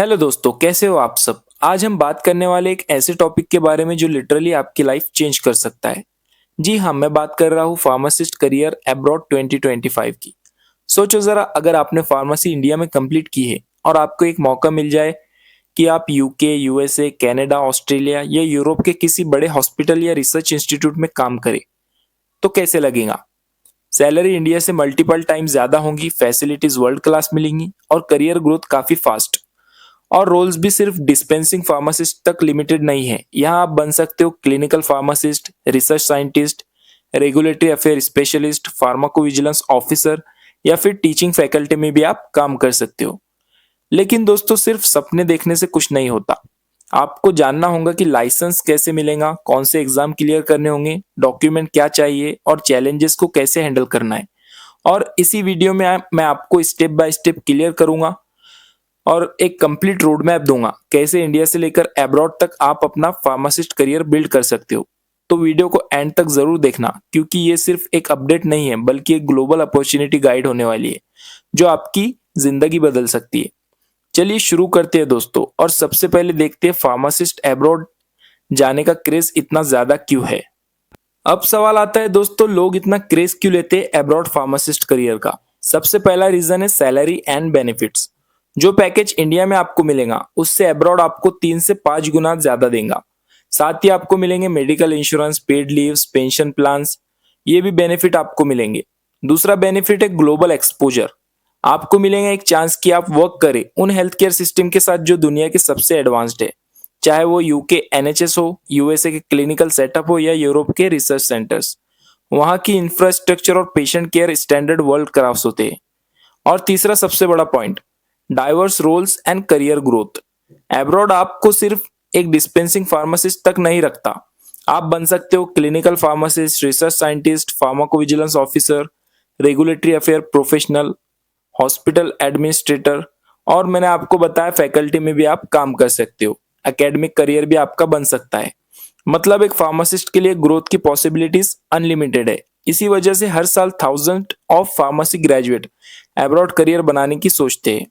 Hello दोस्तों, कैसे हो आप सब। आज हम बात करने वाले एक ऐसे टॉपिक के बारे में जो लिटरली आपकी लाइफ चेंज कर सकता है। जी हाँ, मैं बात कर रहा हूँ फार्मासिस्ट करियर अब्रॉड 2025 की। सोचो जरा, अगर आपने फार्मेसी इंडिया में कंप्लीट की है और आपको एक मौका मिल जाए कि आप यूके, यूएसए, कनाडा, ऑस्ट्रेलिया या यूरोप के किसी बड़े हॉस्पिटल या रिसर्च इंस्टीट्यूट में काम करें, तो कैसे लगेगा। सैलरी इंडिया से मल्टीपल टाइम ज्यादा होंगी, फैसिलिटीज वर्ल्ड क्लास मिलेंगी और करियर ग्रोथ काफी फास्ट। और रोल्स भी सिर्फ डिस्पेंसिंग फार्मासिस्ट तक लिमिटेड नहीं है। यहाँ आप बन सकते हो clinical pharmacist, research scientist, regulatory affair specialist, pharmacovigilance officer या फिर टीचिंग फैकल्टी में भी आप काम कर सकते हो। लेकिन दोस्तों, सिर्फ सपने देखने से कुछ नहीं होता। आपको जानना होगा कि लाइसेंस कैसे मिलेगा, कौन से एग्जाम क्लियर करने होंगे, डॉक्यूमेंट क्या चाहिए और चैलेंजेस को कैसे हैंडल करना है। और इसी वीडियो में मैं आपको स्टेप बाय स्टेप क्लियर करूंगा और एक कंप्लीट रोड मैप दूंगा कैसे इंडिया से लेकर अब्रॉड तक आप अपना फार्मासिस्ट करियर बिल्ड कर सकते हो। तो वीडियो को एंड तक जरूर देखना, क्योंकि ये सिर्फ एक अपडेट नहीं है बल्कि एक ग्लोबल अपॉर्चुनिटी गाइड होने वाली है जो आपकी जिंदगी बदल सकती है। चलिए शुरू करते हैं दोस्तों, और सबसे पहले देखते हैं फार्मासिस्ट अब्रॉड जाने का क्रेज इतना ज्यादा क्यों है। अब सवाल आता है दोस्तों, लोग इतना क्रेज क्यों लेते हैं अब्रॉड फार्मासिस्ट करियर का। सबसे पहला रीजन है सैलरी एंड बेनिफिट्स। जो पैकेज इंडिया में आपको मिलेगा उससे अब्रॉड आपको 3 से 5 गुना ज्यादा देगा। साथ ही आपको मिलेंगे medical insurance, paid leaves, pension plans, ये भी बेनिफिट आपको मिलेंगे। दूसरा बेनिफिट है ग्लोबल एक्सपोजर। आपको मिलेगा एक चांस कि आप वर्क करें उन हेल्थ केयर सिस्टम के साथ जो दुनिया के सबसे एडवांस्ड है, चाहे वो यूके एनएचएस हो, यूएसए के क्लिनिकल सेटअप हो या यूरोप के रिसर्च सेंटर्स। वहां की इंफ्रास्ट्रक्चर और patient care standard world class होते हैं। और तीसरा सबसे बड़ा point, diverse roles and career growth. Abroad आपको सिर्फ एक डिस्पेंसिंग फार्मासिस्ट तक नहीं रखता। आप बन सकते हो clinical pharmacist, research scientist, pharmacovigilance officer, regulatory affair professional, hospital administrator, और मैंने आपको बताया फैकल्टी में भी आप काम कर सकते हो। एकेडमिक करियर भी आपका बन सकता है। मतलब एक फार्मासिस्ट के लिए ग्रोथ की पॉसिबिलिटीज अनलिमिटेड है। इसी वजह से हर साल thousand of pharmacy graduate abroad career बनाने की सोचते हैं।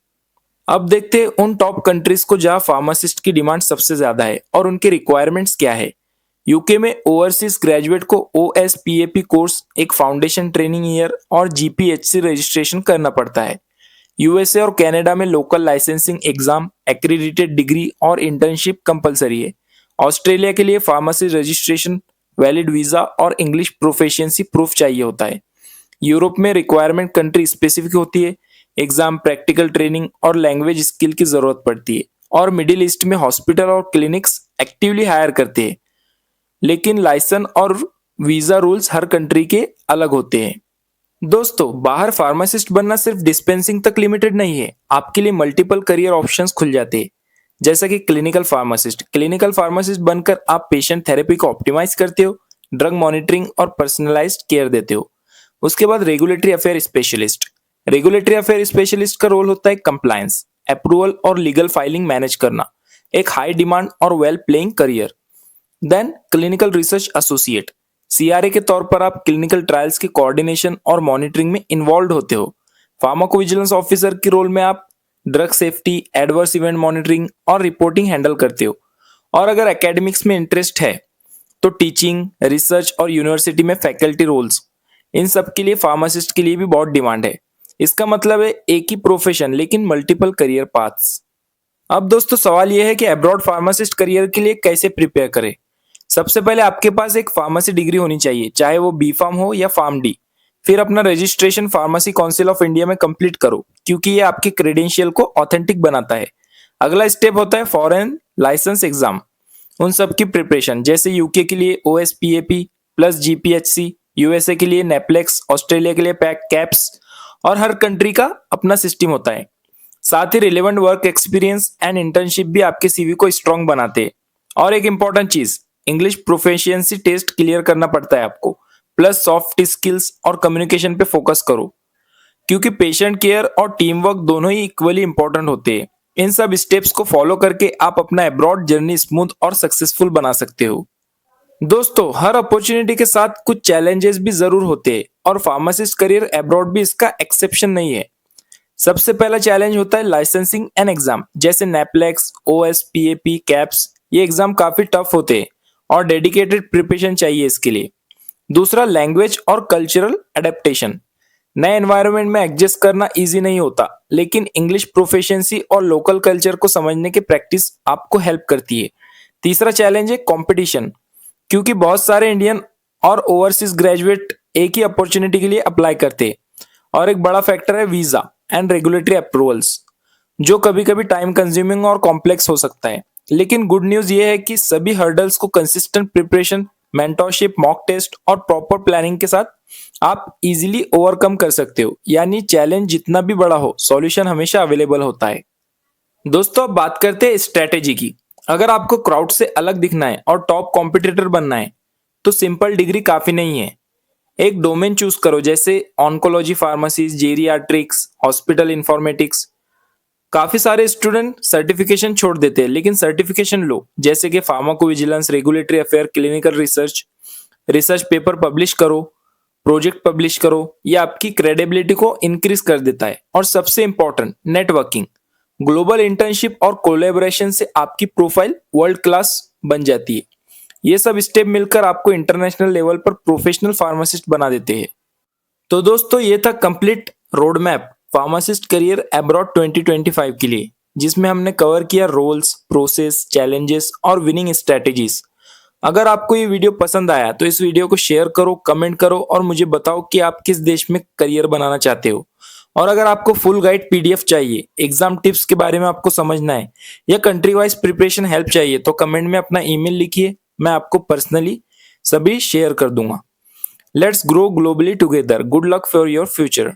अब देखते हैं उन टॉप कंट्रीज को जहां फार्मासिस्ट की डिमांड सबसे ज्यादा है और उनके रिक्वायरमेंट्स क्या है। यूके में ओवरसीज ग्रेजुएट को ओएसपीएपी कोर्स, एक फाउंडेशन ट्रेनिंग ईयर और जीपीएचसी रजिस्ट्रेशन करना पड़ता है। यूएसए और कनाडा में लोकल लाइसेंसिंग एग्जाम, एक्रीडिटेड डिग्री और इंटर्नशिप कंपलसरी है। ऑस्ट्रेलिया के लिए फार्मेसी रजिस्ट्रेशन, वैलिड वीजा और इंग्लिश प्रोफिशिएंसी प्रूफ चाहिए होता है। यूरोप में रिक्वायरमेंट कंट्री स्पेसिफिक होती है, एग्जाम, प्रैक्टिकल ट्रेनिंग और लैंग्वेज स्किल की जरूरत पड़ती है। और मिडिल ईस्ट में हॉस्पिटल और क्लिनिक्स एक्टिवली हायर करते हैं, लेकिन लाइसेंस और वीजा रूल्स हर कंट्री के अलग होते हैं। दोस्तों, बाहर फार्मासिस्ट बनना सिर्फ डिस्पेंसिंग तक लिमिटेड नहीं है। आपके लिए मल्टीपल करियर ऑप्शंस खुल जाते हैं, जैसा कि क्लिनिकल फार्मासिस्ट। क्लिनिकल फार्मासिस्ट बनकर आप पेशेंट थेरेपी को ऑप्टिमाइज करते हो, ड्रग मॉनिटरिंग और पर्सनलाइज्ड केयर देते हो। उसके बाद regulatory affair specialist. Regulatory affair specialist का रोल होता है कंप्लायंस, अप्रूवल और लीगल फाइलिंग मैनेज करना। एक हाई डिमांड और well paying career. Then clinical research associate. CRA के तौर पर आप क्लिनिकल ट्रायल्स के कोऑर्डिनेशन और मॉनिटरिंग में इन्वॉल्व होते हो। फार्माकोविजिलेंस ऑफिसर के रोल में आप drug safety, adverse event monitoring और रिपोर्टिंग हैंडल करते हो। और अगर एकेडमिक्स में इंटरेस्ट है तो टीचिंग, रिसर्च और यूनिवर्सिटी में फैकल्टी रोल्स, इन सब के लिए फार्मासिस्ट के लिए भी बहुत डिमांड है। इसका मतलब है एक ही प्रोफेशन लेकिन मल्टीपल करियर पाथ्स। अब दोस्तों, सवाल यह है कि अब्रॉड फार्मासिस्ट करियर के लिए कैसे प्रिपेयर करें। सबसे पहले आपके पास एक फार्मेसी डिग्री होनी चाहिए, चाहे वो बी फार्म हो या फार्म डी। फिर अपना registration pharmacy council of India में कंप्लीट करो, क्योंकि ये आपके क्रेडेंशियल को ऑथेंटिक बनाता है। अगला स्टेप होता है फॉरेन लाइसेंस एग्जाम। उन सब की प्रिपरेशन, जैसे यूके के लिए ओएसपीएपी प्लस जीपीएचसी, यूएसए के लिए नेप्लेक्स, ऑस्ट्रेलिया के लिए पैक कैप्स, और हर कंट्री का अपना सिस्टम होता है। साथ ही relevant work experience and internship भी आपके सीवी को स्ट्रॉन्ग बनाते हैं। और एक इंपॉर्टेंट चीज, इंग्लिश प्रोफिशिएंसी टेस्ट क्लियर करना पड़ता है आपको। प्लस सॉफ्ट स्किल्स और कम्युनिकेशन पे फोकस करो, क्योंकि पेशेंट केयर और टीम वर्क दोनों ही इक्वली इंपॉर्टेंट होते हैं। इन सब स्टेप्स को फॉलो करके आप अपना अब्रॉड जर्नी स्मूथ और सक्सेसफुल बना सकते हो। दोस्तों, हर अपॉर्चुनिटी के साथ कुछ चैलेंजेस भी जरूर होते हैं, और फार्मासिस्ट करियर अब्रॉड भी इसका एक्सेप्शन नहीं है। सबसे पहला चैलेंज होता है लाइसेंसिंग एंड एग्जाम, जैसे नेपलेक्स, ओएस, पीएपी, कैप्स। ये एग्जाम काफी टफ होते हैं और डेडिकेटेड प्रिपरेशन चाहिए इसके लिए। दूसरा, लैंग्वेज और कल्चरल अडेप्टेशन। नए एनवायरनमेंट में एडजस्ट करना इजी नहीं होता, लेकिन इंग्लिश प्रोफिशिएंसी और लोकल कल्चर को समझने की प्रैक्टिस आपको हेल्प करती है। तीसरा चैलेंज है कंपटीशन, क्योंकि बहुत सारे इंडियन और ओवरसीज ग्रेजुएट एक ही अपॉर्चुनिटी के लिए अप्लाई करते हैं। और एक बड़ा फैक्टर है वीजा एंड रेगुलेटरी अप्रूवल्स, जो कभी कभी टाइम कंज्यूमिंग और कॉम्प्लेक्स हो सकता है। लेकिन गुड न्यूज ये है कि सभी हर्डल्स को consistent preparation, mentorship, mock test और प्रॉपर प्लानिंग के साथ आप इजीली ओवरकम कर सकते हो। यानी चैलेंज जितना भी बड़ा हो, सॉल्यूशन हमेशा अवेलेबल होता है। दोस्तों, अब बात करते हैं स्ट्रेटेजी की। अगर आपको क्राउड से अलग दिखना है और टॉप कॉम्पिटिटर बनना है, तो सिंपल डिग्री काफी नहीं है। एक डोमेन चूज करो, जैसे oncology, pharmacy, geriatrics, hospital informatics. काफी सारे स्टूडेंट सर्टिफिकेशन छोड़ देते हैं, लेकिन सर्टिफिकेशन लो, जैसे कि pharmacovigilance, regulatory affair, clinical research. Research paper publish करो, प्रोजेक्ट पब्लिश करो। ये आपकी क्रेडिबिलिटी को इंक्रीज कर देता है। और सबसे इंपॉर्टेंट, नेटवर्किंग। ग्लोबल इंटर्नशिप और कोलैबोरेशन से आपकी प्रोफाइल वर्ल्ड क्लास बन जाती है। ये सब स्टेप मिलकर आपको इंटरनेशनल लेवल पर प्रोफेशनल फार्मासिस्ट बना देते हैं। तो दोस्तों, ये था complete road map pharmacist career abroad 2025 के लिए, जिसमें हमने कवर किया रोल्स, प्रोसेस, चैलेंजेस और विनिंग स्ट्रेटेजीज। अगर आपको ये वीडियो पसंद आया तो इस वीडियो को शेयर करो, कमेंट करो और मुझे बताओ कि आप किस देश में करियर बनाना चाहते हो। और अगर आपको फुल गाइड पीडीएफ चाहिए, एग्जाम टिप्स के बारे में आपको समझना है, या कंट्री वाइज प्रिपरेशन हेल्प चाहिए, तो कमेंट में अपना ईमेल लिखिए, मैं आपको पर्सनली सभी शेयर कर दूंगा। Let's grow globally together. Good luck for your future.